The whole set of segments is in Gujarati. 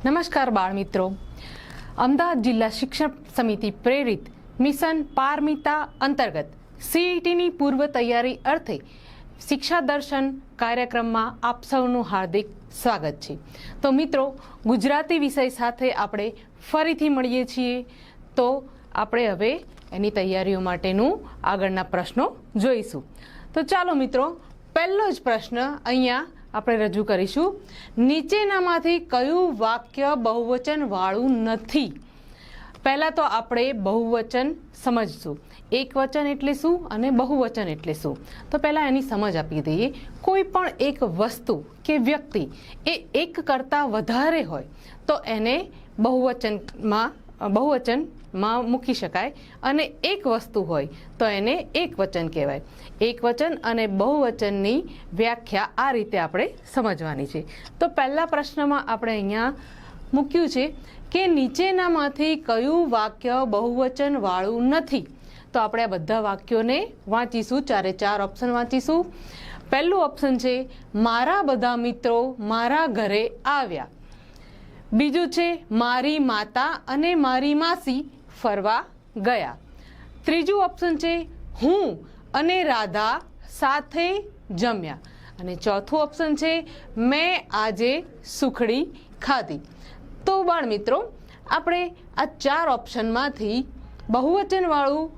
નમસ્કાર બાળ મિત્રો, અમદાવાદ જિલ્લા શિક્ષણ સમિતિ પ્રેરિત મિશન પારમિતા અંતર્ગત સીઈટીની પૂર્વ તૈયારી અર્થે શિક્ષા દર્શન કાર્યક્રમમાં આપ સૌનું હાર્દિક સ્વાગત છે। તો મિત્રો, ગુજરાતી વિષય સાથે આપણે ફરીથી મળીએ છીએ। તો આપણે હવે એની તૈયારીઓ માટેનું આગળના પ્રશ્નો જોઈશું। તો ચાલો મિત્રો, પહેલો જ પ્રશ્ન અહીંયા આપણે રજૂ કરીશું। નીચેનામાંથી કયું વાક્ય બહુવચન વાળું નથી? પહેલા તો આપણે બહુવચન સમજશું। એકવચન એટલે શું અને બહુવચન એટલે શું? તો પહેલા એની સમજ આપી દઈએ। કોઈ પણ એક વસ્તુ કે વ્યક્તિ એ એક કરતાં વધારે હોય તો એને બહુવચનમાં મૂકી શકાય, અને એક વસ્તુ હોય તો એને એકવચન કહેવાય। એકવચન અને બહુવચનની વ્યાખ્યા આ રીતે આપણે સમજવાની છે। તો પહેલા પ્રશ્નમાં આપણે અહીંયા મૂક્યું છે કે નીચેનામાંથી કયું વાક્ય બહુવચન વાળું નથી? તો આપણે આ બધા વાક્યોને વાંચીશું, ચારે ચાર ઓપ્શન વાંચીશું। પહેલું ઓપ્શન છે, મારા બધા મિત્રો મારા ઘરે આવ્યા। બીજું છે, મારી માતા અને મારી માસી ફરવા ગયા। ત્રીજું ઓપ્શન છે, હું અને રાધા સાથે જમ્યા। અને ચોથું ઓપ્શન છે, મેં આજે સુખડી ખાધી। તો બાળ મિત્રો, આપણે આ ચાર ઓપ્શનમાંથી બહુવચનવાળું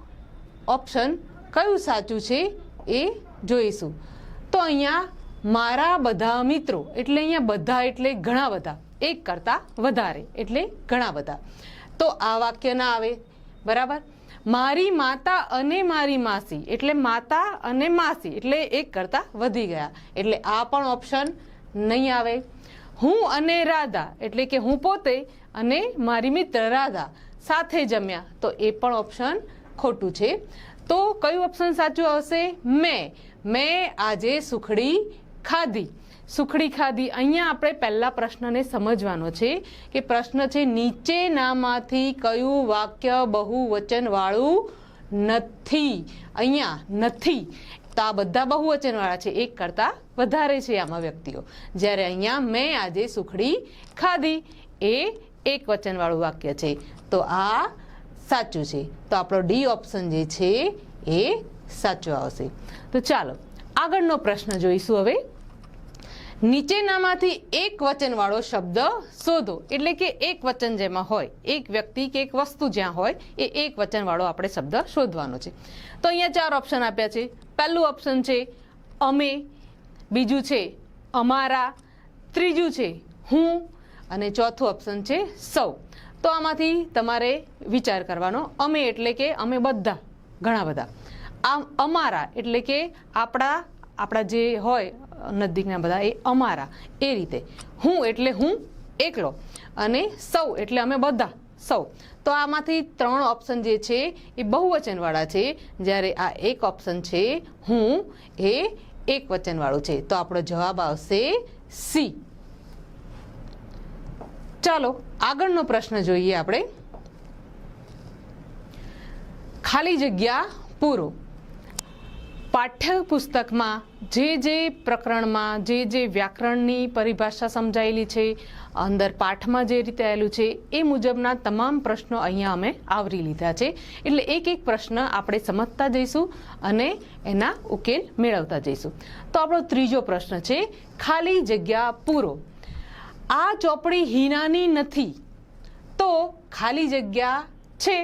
ઓપ્શન કયું સાચું છે એ જોઈશું। તો અહીંયા મારા બધા મિત્રો એટલે અહીંયા બધા એટલે ઘણા બધા, એક કરતાં વધારે એટલે ઘણા બધા, તો આ વાક્ય ના આવે, બરાબર। મારી માતા અને મારી માસી એટલે માતા અને માસી એટલે એક કરતાં વધી ગયા, એટલે આ પણ ઓપ્શન નહીં આવે। હું અને રાધા એટલે કે હું પોતે અને મારી મિત્ર રાધા સાથે જમ્યા, તો એ પણ ઓપ્શન ખોટું છે। તો કયું ઓપ્શન સાચું આવશે? મેં આજે સુખડી ખાધી। સુખડી ખાધી, અહીંયા આપણે પહેલા પ્રશ્નને સમજવાનો છે કે પ્રશ્ન છે નીચેનામાંથી કયું વાક્ય બહુવચન વાળું નથી? અહીંયા નથી, તો આ બધા બહુવચન વાળા છે, એક કરતાં વધારે છે આમાં વ્યક્તિઓ। જ્યારે અહીંયા મેં આજે સુખડી ખાધી એ એક વચન વાળું વાક્ય છે, તો આ સાચું છે। તો આપણો ડી ઓપ્શન જે છે એ સાચું આવશે। તો ચાલો આગળનો પ્રશ્ન જોઈશું। હવે નીચેનામાંથી એક વચન વાળો શબ્દ શોધો, એટલે કે એક વચન જેમાં હોય, એક વ્યક્તિ કે એક વસ્તુ જ્યાં હોય એ એક વચન વાળો આપણે શબ્દ શોધવાનો છે। તો અહીંયા ચાર ઓપ્શન આપ્યા છે। પહેલું ઓપ્શન છે અમે, બીજું છે અમારા, ત્રીજું છે હું, અને ચોથું ઓપ્શન છે સૌ। તો આમાંથી તમારે વિચાર કરવાનો। અમે એટલે કે અમે બધા, ઘણા બધા। અમારા એટલે કે આપણા જે હોય નજીકના બધા, એ અમારા, એ રીતે। હું એટલે હું એકલો, અને સૌ એટલે અમે બધા, સૌ। તો આમાંથી ત્રણ ઓપ્શન જે છે એ બહુવચન વાળા છે, જ્યારે આ એક ઓપ્શન છે હું, એ એક વચન વાળું છે। તો આપણો જવાબ આવશે સી। ચાલો આગળનો પ્રશ્ન જોઈએ આપણે। ખાલી જગ્યા પૂરો। પાઠ્યપુસ્તકમાં જે પ્રકરણમાં જે વ્યાકરણની પરિભાષા સમજાયેલી છે, અંદર પાઠમાં જે રીતે આવેલું છે એ મુજબના તમામ પ્રશ્નો અહીંયા અમે આવરી લીધા છે। એટલે એક એક પ્રશ્ન આપણે સમજતા જઈશું અને એના ઉકેલ મેળવતા જઈશું। તો આપણો ત્રીજો પ્રશ્ન છે, ખાલી જગ્યા પૂરો। આ ચોપડી હીનાની નથી, તો ખાલી જગ્યા છે।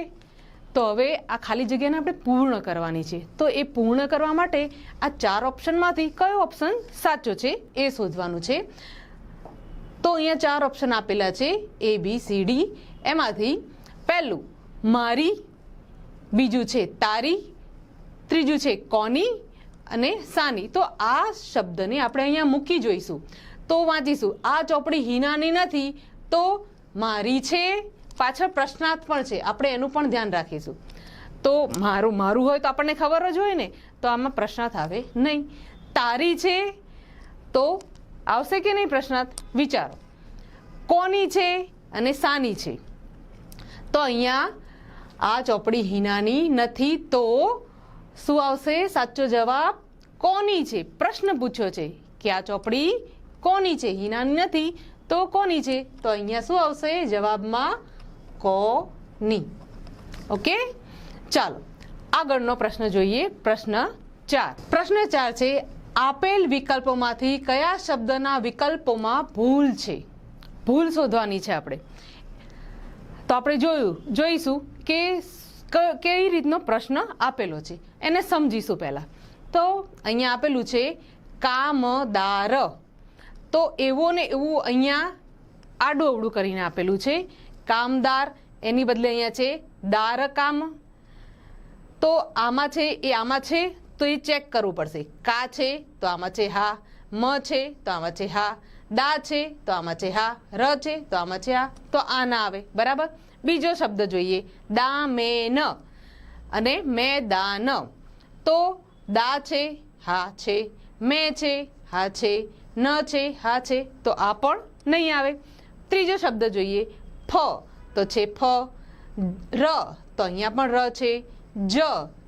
તો હવે આ ખાલી જગ્યાને આપણે પૂર્ણ કરવાની છે। તો એ પૂર્ણ કરવા માટે આ ચાર ઓપ્શનમાંથી કયો ઓપ્શન સાચો છે એ શોધવાનું છે। તો અહીંયા ચાર ઓપ્શન આપેલા છે, A, B, C, D। એમાંથી પહેલું મારી, બીજું છે તારી, ત્રીજું છે કોની અને સાની। તો આ શબ્દને આપણે અહીંયા મૂકી જોઈશું, તો વાંચીશું આ ચોપડી હીનાની નથી, તો મારી છે। પાછળ પ્રશ્નાર્થ પણ છે, આપણે એનું પણ ધ્યાન રાખીશું। તો મારું હોય તો આપણને ખબર જ હોય ને, તો આમાં પ્રશ્નાર્થ આવે નહીં। તારી છે તો આવશે કે નહીં પ્રશ્નાર્થ? વિચારો। કોની છે અને સાની છે, તો અહીંયા આ ચોપડી હીનાની નથી, તો શું આવશે સાચો જવાબ? કોની છે। પ્રશ્ન પૂછ્યો છે કે આ ચોપડી કોની છે, હીનાની નથી, તો કોની છે? તો અહીંયા શું આવશે જવાબમાં? કોની. ઓકે, ચાલો આગળનો પ્રશ્ન જોઈએ. પ્રશ્ન 4. પ્રશ્ન 4 છે, આપેલ વિકલ્પોમાંથી કયા શબ્દના વિકલ્પોમાં ભૂલ છે? ભૂલ શોધવાની છે આપણે. તો આપણે જોઈશું કે કઈ રીતનો પ્રશ્ન આપેલો છે, એને સમજીશું પહેલા. તો અહીંયા આપેલું છે કામદાર. તો એવો ને એવું અહીંયા આડું અવળું કરીને આપેલું છે કામદાર, એની બદલે અહીંયા છે દાર કામ. તો આમાં છે એ આમાં છે તો એ ચેક કરવું પડશે. કા છે તો આમાં છે હા, મ છે તો આમાં છે હા, દા છે તો આમાં છે હા, ર છે તો આમાં છે હા, તો આ ના આવે. બરાબર. બીજો શબ્દ જોઈએ, દા મે ન અને મેદાન. તો દા છે હા છે, મે છે હા છે, ન છે હા છે, તો આ પણ નહીં આવે. ત્રીજો શબ્દ જોઈએ, ફ તો છે ફ, ર તો અહીંયા પણ ર છે, જ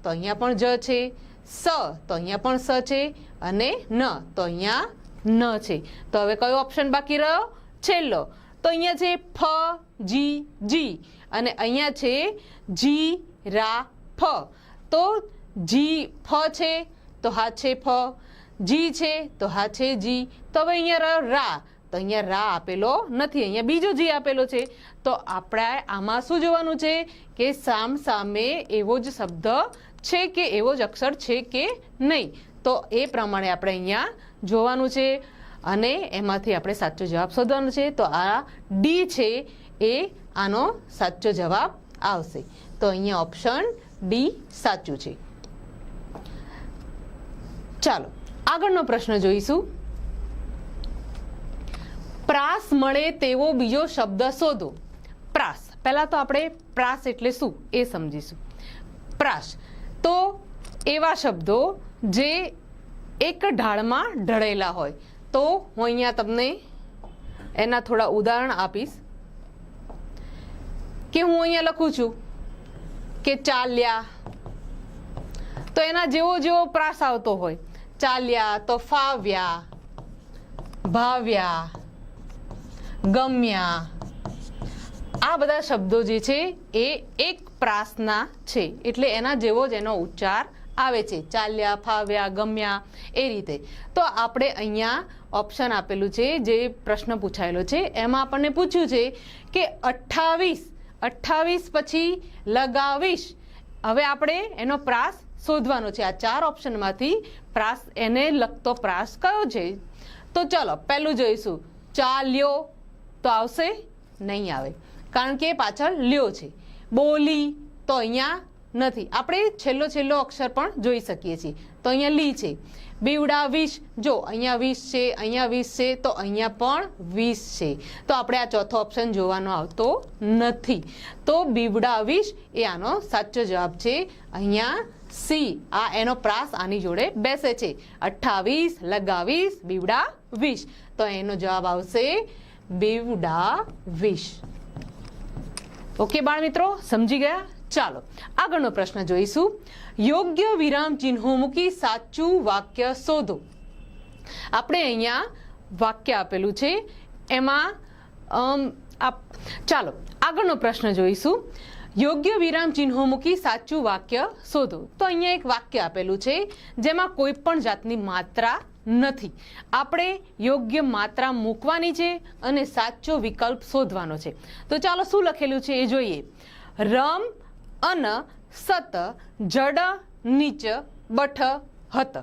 તો અહીંયા પણ જ છે, સ તો અહીંયા પણ સ છે અને ન તો અહીંયા ન છે. તો હવે કયો ઓપ્શન બાકી રહ્યો? છેલ્લો. તો અહીંયા છે ફ જી જી અને અહીંયા છે જી રા ફ. તો જી ફ છે તો હા છે ફ, જી છે તો હા છે જી. તો હવે અહીંયા રા, તો અહીંયા રા આપેલો નથી, અહીંયા બીજો જી આપેલો છે. તો આપણે આમાં શું જોવાનું છે કે સામ સામે એવો જ શબ્દ છે કે એવો જ અક્ષર છે કે નહીં. તો એ પ્રમાણે આપણે અહીંયા જોવાનું છે અને એમાંથી આપણે સાચો જવાબ શોધવાનો છે. તો આ ડી છે એ આનો સાચો જવાબ આવશે. તો અહીંયા ઓપ્શન ડી સાચું છે. ચાલો આગળનો પ્રશ્ન જોઈશું. પ્રાસ મળે તેવો બીજો શબ્દ શોધો. પ્રાસ, પહેલા તો આપણે પ્રાસ એટલે શું એ સમજીશું. પ્રાસ તો એવા શબ્દો જે એક ઢાળમાં ઢળેલા હોય. તો હું અહીંયા તમને એના થોડા ઉદાહરણ આપીશ કે હું અહીંયા લખું છું કે ચાલ્યા, તો એના જેવો જેવો પ્રાસ આવતો હોય. ચાલ્યા તો ફાવ્યા, ભાવ્યા, ગમ્યા. આ બધા શબ્દો જે છે એ એક પ્રાસના છે, એટલે એના જેવો જ એનો ઉચ્ચાર આવે છે. ચાલ્યા, ફાવ્યા, ગમ્યા એ રીતે. તો આપણે અહીંયા ઓપ્શન આપેલું છે, જે પ્રશ્ન પૂછાયેલો છે એમાં આપણને પૂછ્યું છે કે 28 પછી લગાવીશ. હવે આપણે એનો પ્રાસ શોધવાનો છે. આ 4 ઓપ્શનમાંથી પ્રાસ, એને લગતો પ્રાસ કયો છે? તો ચલો પહેલું જોઈશું. ચાલ્યો તો આવશે? નહીં આવે, કારણ કે પાછળ લ્યો છે. બોલી તો અહીંયા નથી, આપણે છેલ્લો અક્ષર પણ જોઈ શકીએ છીએ. તો અહીંયા લી છે. બીવડાવીશ, જો અહીંયા 20 છે, અહીંયા 20 છે, તો અહીંયા પણ 20 છે. તો આપણે આ ચોથો ઓપ્શન જોવાનો આવતો નથી. તો બીવડાવીશ એ આનો સાચો જવાબ છે. અહીંયા સી, આ એનો પ્રાસ આની જોડે બેસે છે. 28 લગાવીશ, બીવડાવીશ. તો એનો જવાબ આવશે બીવડાવીશ. ઓકે બાળ મિત્રો, સમજી ગયા? ચાલો આગળનો પ્રશ્ન જોઈશું. યોગ્ય વિરામ ચિહ્નો મૂકી સાચું વાક્ય શોધો. આપણે અહીંયા વાક્ય આપેલું છે એમાં ચાલો આગળનો પ્રશ્ન જોઈશું. યોગ્ય વિરામ ચિહ્નો મૂકી સાચું વાક્ય શોધો. તો અહીંયા એક વાક્ય આપેલું છે જેમાં કોઈ પણ જાતની માત્રા નથી. આપણે યોગ્ય માત્રા મૂકવાની છે અને સાચો વિકલ્પ શોધવાનો છે. તો ચાલો શું લખેલું છે એ જોઈએ. રમ અન સત જડ નીચ બઠ હત.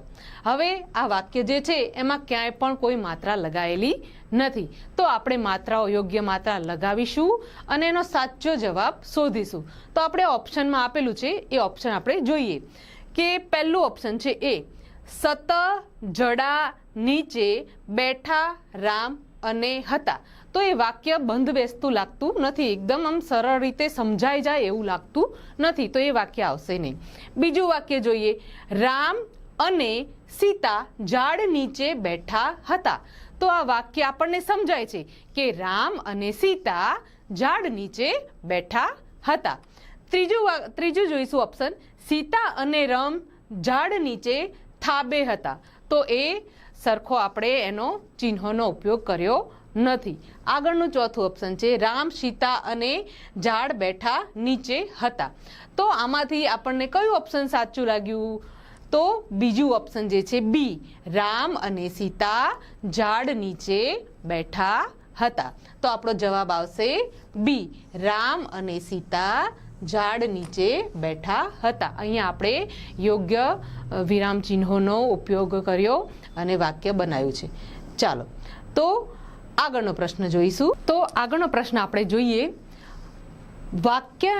હવે આ વાક્ય જે છે એમાં ક્યાંય પણ કોઈ માત્રા લગાયેલી નથી. તો આપણે માત્રાઓ, યોગ્ય માત્રા લગાવીશું અને એનો સાચો જવાબ શોધીશું. તો આપણે ઓપ્શનમાં આપેલું છે એ ઓપ્શન આપણે જોઈએ કે પહેલું ઓપ્શન છે એ, સત જડા નીચે બેઠા રામ અને હતા. તો એ વાક્ય બંધ બેસતું લાગતું નથી, એકદમ આમ સરળ રીતે સમજાઈ જાય એવું લાગતું નથી, તો એ વાક્ય આવશે નહીં. બીજું વાક્ય જોઈએ, રામ અને સીતા ઝાડ નીચે બેઠા હતા. તો આ વાક્ય આપણને સમજાય છે કે રામ અને સીતા ઝાડ નીચે બેઠા હતા. ત્રીજું જોઈશું ઓપ્શન, સીતા અને રમ ઝાડ નીચે થાબે હતા. તો એ સરખો આપણે એનો ચિહ્નનો ઉપયોગ કર્યો નથી. આગળનું ચોથું ઓપ્શન છે રામ, સીતા અને ઝાડ બેઠા નીચે હતા. તો આમાંથી આપણને કયું ઓપ્શન સાચું લાગ્યું? તો બીજું ઓપ્શન જે છે બી, રામ અને સીતા ઝાડ નીચે બેઠા હતા. તો આપણો જવાબ આવશે બી, રામ અને સીતા ઝાડ નીચે બેઠા હતા. અહીંયા આપણે યોગ્ય વિરામ ચિહ્નોનો ઉપયોગ કર્યો અને વાક્ય બનાવ્યું છે. ચાલો તો આગળનો પ્રશ્ન જોઈશું. તો આગળનો પ્રશ્ન આપણે જોઈએ, વાક્ય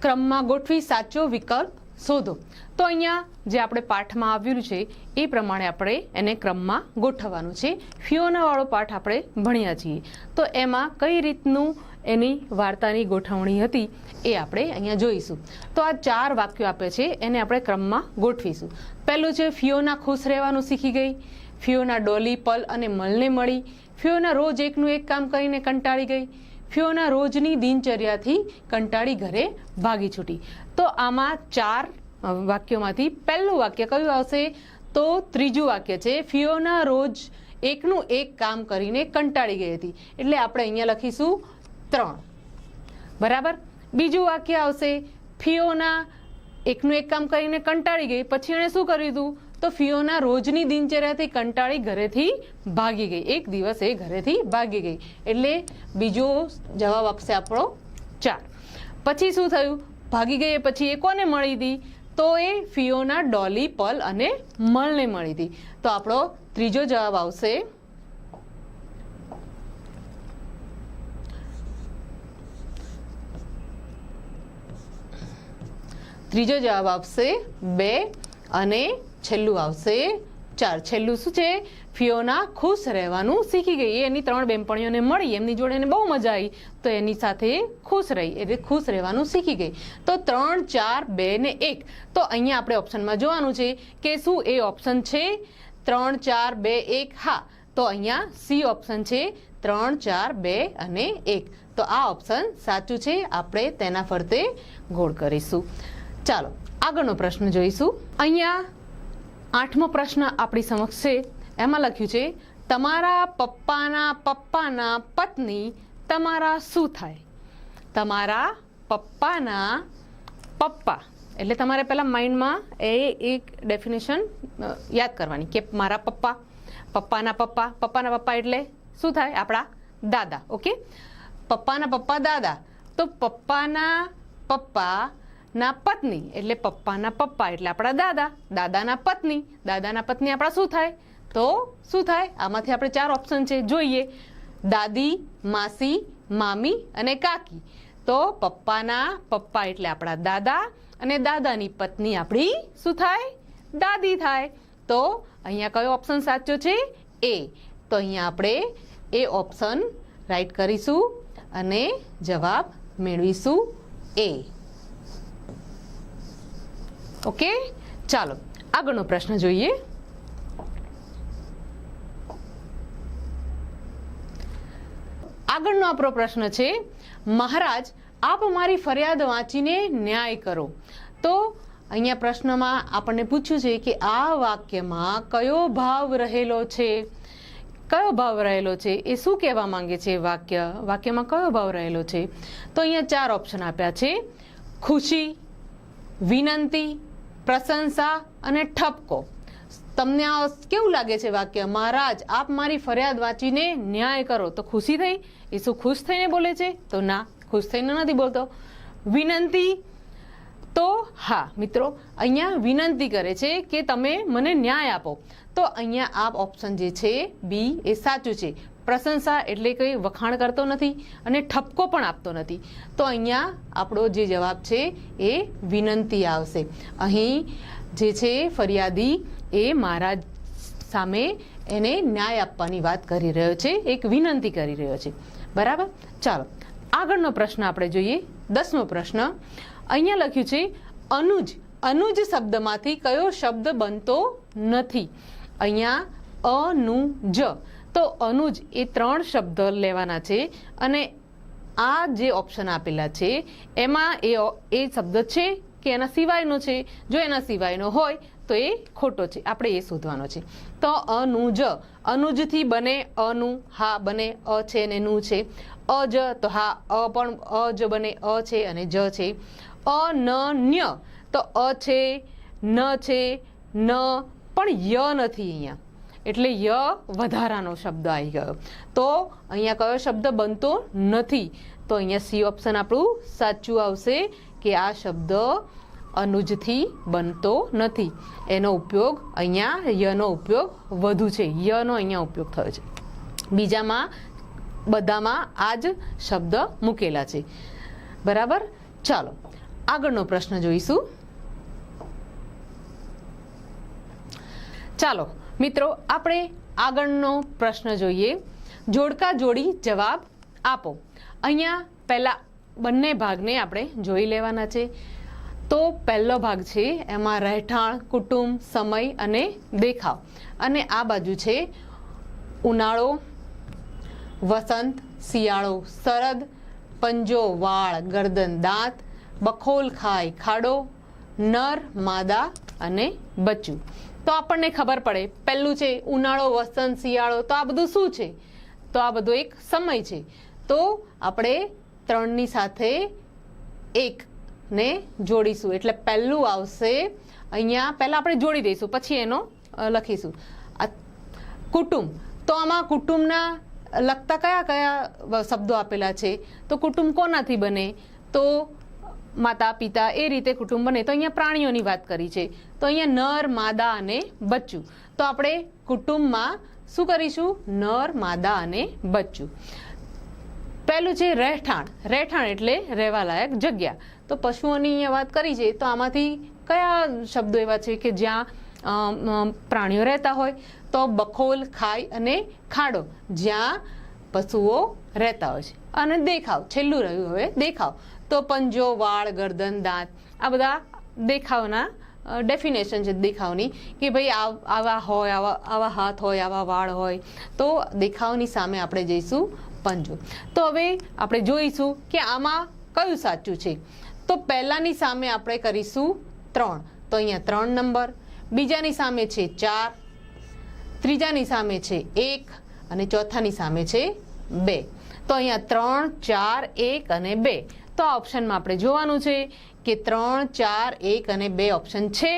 ક્રમમાં ગોઠવી સાચો વિકલ્પ શોધો. તો અહીંયા જે આપણે પાઠમાં આવ્યું છે એ પ્રમાણે આપણે એને ક્રમમાં ગોઠવવાનું છે. ફિયોનાવાળો પાઠ આપણે ભણ્યા છીએ. તો એમાં કઈ રીતનું એની વાર્તાની ગોઠવણી હતી એ આપણે અહીંયા જોઈશું. તો આ 4 વાક્યો આપે છે, એને આપણે ક્રમમાં ગોઠવીશું. પહેલું છે ફિયોના ખુશ રહેવાનું શીખી ગઈ. ફિયોના ડોલી, પલ અને મળને મળી. ફિયોના રોજ એકનું એક કામ કરીને કંટાળી ગઈ. ફિયોના રોજની દિનચર્યાથી કંટાળી ઘરે ભાગી છૂટી. તો આમાં 4 વાક્યોમાંથી પહેલું વાક્ય કયું આવશે? તો ત્રીજું વાક્ય છે ફિયોના રોજ એકનું એક કામ કરીને કંટાળી ગઈ હતી. એટલે આપણે અહીંયા લખીશું 3. બરાબર. બીજું વાક્ય આવશે ફિયોના એકનું એક કામ કરીને કંટાળી ગઈ, પછી એણે શું કર્યું હતું? તો ફિયોના રોજની દિનચર્યાથી કંટાળી ઘરેથી ભાગી ગઈ. એક દિવસ એ ઘરેથી ભાગી ગઈ. એટલે બીજો જવાબ આપશે આપણો 4. પછી શું થયું? ભાગી ગઈ પછી એ કોને મળી હતી? તો એ ફિયોના ડોલી, પલ અને મળને મળી હતી. તો આપણો ત્રીજો જવાબ આવશે ત્રીજો જવાબ આવશે 2 અને છેલ્લું આવશે 4. છેલ્લું શું છે? ફિયોના ખુશ રહેવાનું શીખી ગઈ. એની 3 બેનપણીઓને મળી, એમની જોડે એને બહુ મજા આવી, તો એની સાથે ખુશ રહી, એટલે ખુશ રહેવાનું શીખી ગઈ. તો 3, 4, 2 ને 1. તો અહીંયા આપણે ઓપ્શનમાં જોવાનું છે કે શું એ ઓપ્શન છે 3, 4, 2, 1? હા. તો અહીંયા સી ઓપ્શન છે 3, 4, 2 અને 1. તો આ ઓપ્શન સાચું છે. આપણે તેના ફરતે ગોળ કરીશું. ચાલો આગળનો પ્રશ્ન જોઈશું. અહીંયા 8મો પ્રશ્ન આપણી સમક્ષ છે. એમાં લખ્યું છે તમારા પપ્પાના પત્ની તમારા શું થાય? તમારા પપ્પાના પપ્પા એટલે તમારે પહેલા માઇન્ડમાં એક ડેફિનેશન યાદ કરવાની કે મારા પપ્પાના પપ્પા એટલે શું થાય? આપણા દાદા. ઓકે. પપ્પાના પપ્પા દાદા. તો પપ્પાના પપ્પાના પત્ની એટલે પપ્પાના પપ્પા એટલે આપણા દાદા. દાદાના પત્ની આપણા શું થાય? તો શું થાય? આમાંથી આપણે 4 ઓપ્શન છે, જોઈએ. દાદી, માસી, મામી અને કાકી. તો પપ્પાના પપ્પા એટલે આપણા દાદા અને દાદાની પત્ની આપણી શું થાય? દાદી થાય. તો અહીંયા કયો ઓપ્શન સાચો છે? એ. તો અહીંયા આપણે એ ઓપ્શન રાઈટ કરીશું અને જવાબ મેળવીશું એ. ઓકે. ચાલો આગળનો પ્રશ્ન જોઈએ. આગળનો આપણો પ્રશ્ન છે મહારાજ આપ મારી ફરિયાદ વાંચીને ન્યાય કરો. તો અહીંયા પ્રશ્નમાં આપણને પૂછ્યું છે કે આ વાક્યમાં કયો ભાવ રહેલો છે? કયો ભાવ રહેલો છે? એ શું કહેવા માંગે છે? વાક્યમાં કયો ભાવ રહેલો છે? તો અહીંયા 4 ઓપ્શન આપ્યા છે: ખુશી, વિનંતી, પ્રશંસા અને ઠપકો. તમને આ કેવું લાગે છે વાક્ય? મહારાજ આપ મારી ફરિયાદ વાંચીને ન્યાય કરો. તો ખુશી થઈ? એ શું ખુશ થઈને બોલે છે? તો ના, ખુશ થઈને નથી બોલતો. વિનંતી, તો હા મિત્રો, અહીંયા વિનંતી કરે છે કે તમે મને ન્યાય આપો. તો અહીંયા આ ઓપ્શન જે છે બી એ સાચું છે. પ્રશંસા એટલે કંઈ વખાણ કરતો નથી અને ઠપકો પણ આપતો નથી. તો અહીંયા આપણો જે જવાબ છે એ વિનંતી આવશે. અહીં જે છે ફરિયાદી એ મહારાજ સામે એને ન્યાય આપવાની વાત કરી રહ્યો છે, એક વિનંતી કરી રહ્યો છે. બરાબર. ચાલો આગળનો પ્રશ્ન આપણે જોઈએ. 10મો પ્રશ્ન. અહીંયા લખ્યું છે અનુજ. અનુજ શબ્દમાંથી કયો શબ્દ બનતો નથી? અહીંયા અનુજ. તો અનુજ એ 3 શબ્દ લેવાના છે અને આ જે ઓપ્શન આપેલા છે એમાં એ શબ્દ છે કે એના સિવાયનો છે? જો એના સિવાયનો હોય તો એ ખોટો છે, આપણે એ શોધવાનો છે. તો અનુજ, અનુજથી બને અનું, હા બને અ છે અને નું છે. અજ, તો હા અ પણ અજ બને અ છે અને જ છે. અનન્ય, તો અ છે, ન છે, ન પણ ય નથી અહીંયા, એટલે ય વધારાનો શબ્દ આવી ગયો. તો અહીંયા કયો શબ્દ બનતો નથી? તો અહીંયા સી ઓપ્શન આપણું સાચું આવશે કે આ શબ્દ અનુજથી બનતો નથી. એનો ઉપયોગ અહીંયા યનો ઉપયોગ વધુ છે, યનો અહીંયા ઉપયોગ થયો છે. બીજામાં બધામાં આ જ શબ્દ મૂકેલા છે. બરાબર. ચાલો આગળનો પ્રશ્ન જોઈશું. ચાલો મિત્રો, આપણે આગળનો પ્રશ્ન જોઈએ. જોડકા જોડી જવાબ આપો. અહીંયા પહેલા બંને ભાગને આપણે જોઈ લેવાના છે. તો પહેલો ભાગ છે એમાં રહેઠાણ, કુટુંબ, સમય અને દેખાવ. અને આ બાજુ છે ઉનાળો, વસંત, શિયાળો, શરદ, પંજો, વાળ, ગરદન, દાંત, બખોલ ખાય, ખાડો, નર, માદા અને બચ્ચું. તો આપણને ખબર પડે, પહેલું છે ઉનાળો, વસંત, શિયાળો. તો આ બધું શું છે? તો આ બધું એક સમય છે. તો આપણે 3ની સાથે 1 ને જોડીશું, એટલે પહેલું આવશે અહીંયા. પહેલા આપણે જોડી દઈશું, પછી એનો લખીશું. કુટુંબ, તો આમાં કુટુંબના લગતા કયા કયા શબ્દો આપેલા છે? તો કુટુંબ કોનાથી બને? તો માતા પિતા, એ રીતે કુટુંબ બને. તો અહીંયા પ્રાણીઓની વાત કરી છે, તો અહીંયા નર, માદા અને બચ્ચું. તો આપણે કુટુંબમાં શું કરીશું? નર, માદા અને બચ્ચું. પહેલું છે રહેઠાણ. રહેઠાણ એટલે રહેવા લાયક જગ્યા. તો પશુઓની અહીંયા વાત કરી છે, તો આમાંથી કયા શબ્દો એવા છે કે જ્યાં પ્રાણીઓ રહેતા હોય? તો બખોલ, ખાય અને ખાડો, જ્યાં પશુઓ રહેતા હોય છે. અને દેખાવ, છેલ્લું રહ્યું હવે દેખાવ. તો પંજો, વાળ, ગરદન, દાંત, આ બધા દેખાવના ડેફિનેશન છે દેખાવની, કે ભાઈ આવા હોય, આવા હાથ હોય, આવા વાળ હોય. તો દેખાવની સામે આપણે જઈશું પંજો. તો હવે આપણે જોઈશું કે આમાં કયું સાચું છે. તો પહેલાની સામે આપણે કરીશું 3. તો અહીંયા 3 નંબર. બીજાની સામે છે 4, ત્રીજાની સામે છે 1 અને ચોથાની સામે છે 2. તો અહીંયા 3, 4, 1 અને 2. તો આ ઓપ્શનમાં આપણે જોવાનું છે કે 3, 4, 1 અને 2 ઓપ્શન છે.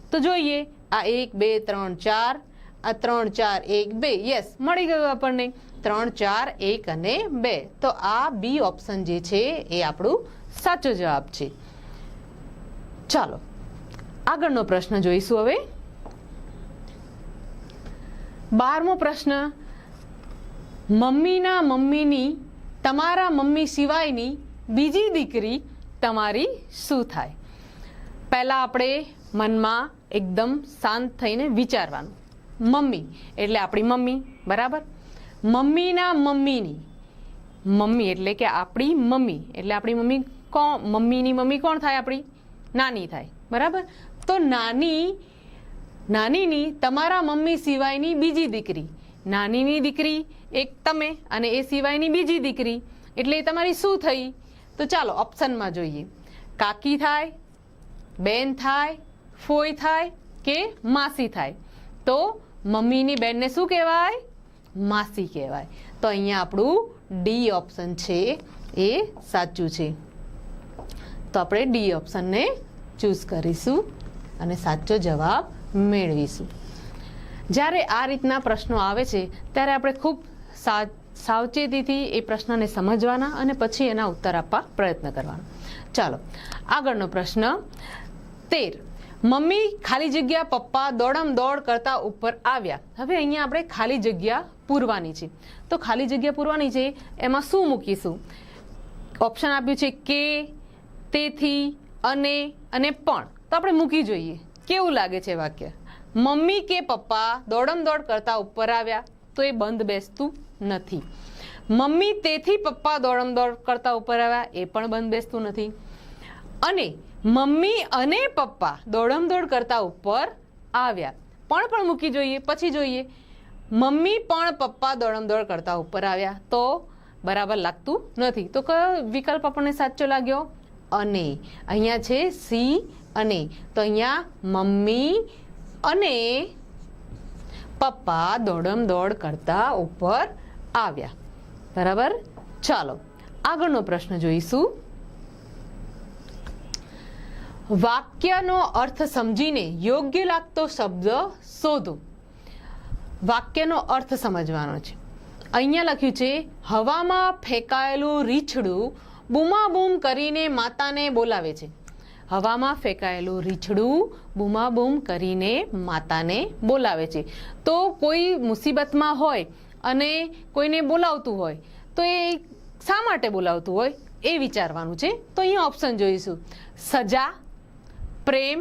તો જોઈએ, આ 1, 2, 3, 4, આ 3, 4, 1, 2. યસ, મળી ગયું આપણને 3, 4, 1 અને 2. તો આ બી ઓપ્શન જે છે એ આપણું સાચો જવાબ છે. ચાલો આગળનો પ્રશ્ન જોઈશું. હવે 12મો પ્રશ્ન. મમ્મીના મમ્મીની તમારા મમ્મી સિવાયની બીજી દીકરી તમારી શું થાય? પહેલા આપણે મનમાં એકદમ શાંત થઈને વિચારવાનું. મમ્મી એટલે આપણી મમ્મી, બરાબર. મમ્મીના મમ્મીની, મમ્મી એટલે કે આપણી મમ્મી, એટલે આપણી મમ્મી કોણ? મમ્મીની મમ્મી કોણ થાય? આપણી નાની થાય, બરાબર. તો નાનીની તમારા મમ્મી સિવાયની બીજી દીકરી. નાનીની દીકરી એક તમે, અને એ સિવાયની બીજી દીકરી, એટલે એ તમારી શું થઈ? તો ચાલો ઓપ્શનમાં જોઈએ. કાકી થાય, બેન થાય, ફોઈ થાય કે માસી થાય? તો મમ્મીની બેનને શું કહેવાય? માસી કહેવાય. તો અહીંયા આપણું ડી ઓપ્શન છે એ સાચું છે. તો આપણે ડી ઓપ્શનને ચૂઝ કરીશું અને સાચો જવાબ મેળવીશું. જ્યારે આ રીતના પ્રશ્નો આવે છે ત્યારે આપણે ખૂબ સાવચેતીથી એ પ્રશ્નને સમજવાના અને પછી એના ઉત્તર આપવા પ્રયત્ન કરવાનો. ચાલો આગળનો પ્રશ્ન 13. મમ્મી ખાલી જગ્યા પપ્પા દોડમ દોડ કરતા ઉપર આવ્યા. હવે અહીંયા આપણે ખાલી જગ્યા પૂરવાની છે. તો ખાલી જગ્યા પૂરવાની છે, એમાં શું મૂકીશું? ઓપ્શન આપ્યું છે કે, તેથી, અને પણ. તો આપણે મૂકી જોઈએ કેવું લાગે છે વાક્ય. મમ્મી કે પપ્પા દોડમ દોડ કરતા ઉપર આવ્યા, તો એ બંધ બેસતું નથી. મમ્મી તેથી પપ્પા દોડમ દોડ કરતા ઉપર આવ્યા, એ પણ બંધ બેસતું નથી. અને મમ્મી અને પપ્પા દોડમ દોડ કરતા ઉપર આવ્યા પણ મૂકી જોઈએ. પછી જોઈએ મમ્મી પણ પપ્પા દોડમ દોડ કરતા ઉપર આવ્યા, તો બરાબર લાગતું નથી. તો કયો વિકલ્પ આપણને સાચો લાગ્યો? અને. અહીંયા છે સી અને. તો અહીંયા મમ્મી અને પપ્પા દોડમ દોડ કરતા ઉપર આવ્યા. બરાબર. ચાલો આગળનો પ્રશ્ન જોઈશું. વાક્યનો અર્થ સમજીને યોગ્ય લાગતો શબ્દ શોધો. વાક્યનો અર્થ સમજવાનો છે. અહીંયા લખ્યું છે હવામાં ફેંકાયેલું રીછડું બૂમાબૂમ કરીને માતાને બોલાવે છે. હવામાં ફેંકાયેલું રીછડું બૂમાબૂમ કરીને માતાને બોલાવે છે. તો કોઈ મુસીબતમાં હોય અને કોઈને બોલાવતું હોય તો એ શા માટે બોલાવતું હોય એ વિચારવાનું છે. તો અહીંયા ઓપ્શન જોઈશું. સજા, પ્રેમ,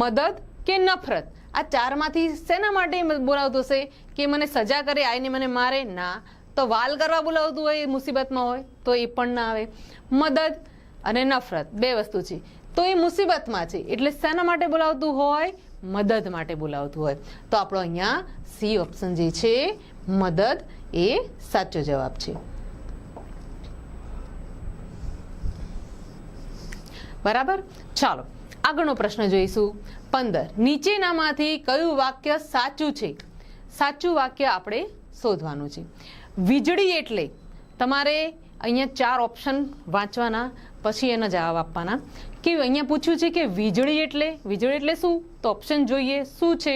મદદ કે નફરત. આ ચારમાંથી શેના માટે બોલાવતું હશે? કે મને સજા કરે, આવીને મને મારે? ના. તો વાલ કરવા બોલાવતું હોય, મુસીબતમાં હોય તો એ પણ ના આવે. મદદ અને નફરત બે વસ્તુ છે. તો એ મુસીબતમાં છે એટલે શેના માટે બોલાવતું હોય? મદદ માટે બોલાવતું હોય. તો આપણો અહીંયા સી ઓપ્શન જે છે મદદ એ સાચો જવાબ છે. બરાબર. ચાલો આગળનો પ્રશ્ન જોઈશું. 15. નીચેનામાંથી કયું વાક્ય સાચું છે? સાચું વાક્ય આપણે શોધવાનું છે. વીજળી એટલે તમારે અહીંયા 4 ઓપ્શન વાંચવાના, પછી એના જવાબ આપવાના. કે અહીંયા પૂછ્યું છે કે વીજળી એટલે શું? તો ઓપ્શન જોઈએ શું છે.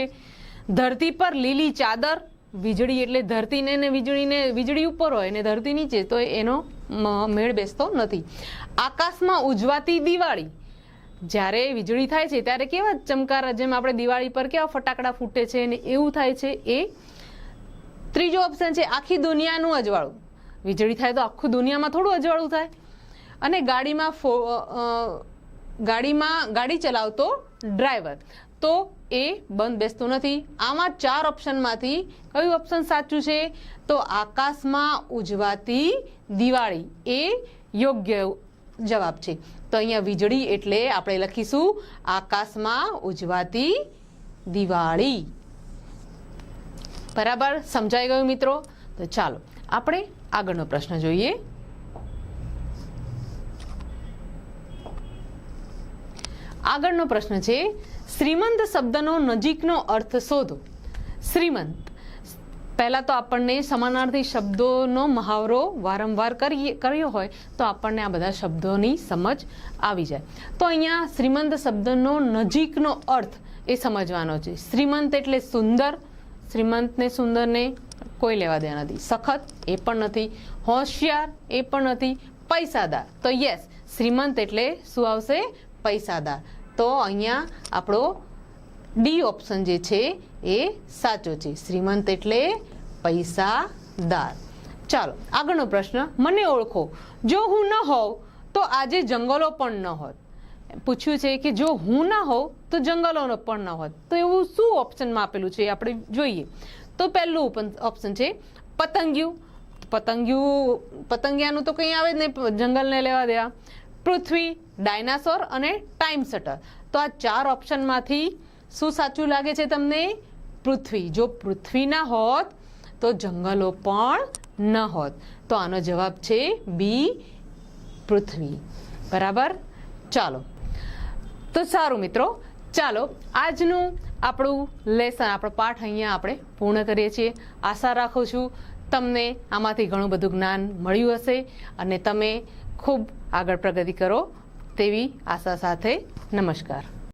ધરતી પર લીલી ચાદર. વીજળી એટલે ધરતીને ને વીજળી ઉપર હોય ને ધરતી નીચે, તો એનો મેળ બેસતો નથી. આકાશમાં ઉજવાતી દિવાળી. જ્યારે વીજળી થાય છે ત્યારે કેવા ચમકારા, જેમ આપણે દિવાળી પર કેવા ફટાકડા ફૂટે છે ને એવું થાય છે એ. ત્રીજો ઓપ્શન છે આખી દુનિયાનું અજવાળું. વીજળી થાય તો આખું દુનિયામાં થોડું અજવાળું થાય. અને ગાડી ચલાવતો ડ્રાઈવર, તો એ બંધ બેસતું નથી. આમાં 4 ઓપ્શનમાંથી કયું ઓપ્શન સાચું છે? તો આકાશમાં ઉજવાતી દિવાળી એ યોગ્ય જવાબ છે. તો અહીંયા વીજળી એટલે આપણે લખીશું આકાશમાં ઉજવાતી દિવાળી. બરાબર સમજાઈ ગયું મિત્રો? તો ચાલો આપણે આગળનો પ્રશ્ન જોઈએ. આગળનો પ્રશ્ન છે શ્રીમંત શબ્દનો નજીકનો અર્થ શોધો. શ્રીમંત, પહેલા તો આપણને સમાનાર્થી શબ્દોનો મહાવરો વારંવાર કર્યો હોય તો આપણને આ બધા શબ્દોની સમજ આવી જાય. તો અહીંયા શ્રીમંત શબ્દનો નજીકનો અર્થ એ સમજવાનો છે. શ્રીમંત એટલે સુંદર. શ્રીમંતને સુંદરને કોઈ લેવા દેવા નથી. સખત એ પણ નથી. હોશિયાર એ પણ નથી. પૈસાદાર, તો યસ શ્રીમંત એટલે શું આવશે? પૈસાદાર. તો અહીંયા આપણો ડી ઓપ્શન જે છે એ સાચો છે. શ્રીમંત એટલે પૈસાદાર. ચાલો આગળનો પ્રશ્ન. મને ઓળખો. જો હું ન હોઉં તો આજે જંગલો પણ ન હોત. પૂછ્યું છે કે જો હું ના હોઉં તો જંગલો પણ ન હોત. તો એવું શું ઓપ્શનમાં આપેલું છે આપણે જોઈએ. તો પહેલું ઓપ્શન છે પતંગિયું. પતંગિયાનું તો કંઈ આવે જ નહીં, જંગલને લેવા દેવા. પૃથ્વી, ડાયનાસોર અને ટાઈમ શટર. તો આ 4 ઓપ્શનમાંથી શું સાચું લાગે છે તમને? પૃથ્વી. જો પૃથ્વી ના હોત તો જંગલો પણ ન હોત. તો આનો જવાબ છે બી, પૃથ્વી. બરાબર. ચાલો તો સારું મિત્રો, ચાલો આજનું આપણું લેસન, આપણો પાઠ અહીંયા આપણે પૂર્ણ કરીએ છીએ. આશા રાખું છું તમને આમાંથી ઘણું બધું જ્ઞાન મળ્યું હશે અને તમે ખૂબ આગળ પ્રગતિ કરો તેવી આશા સાથે. નમસ્કાર.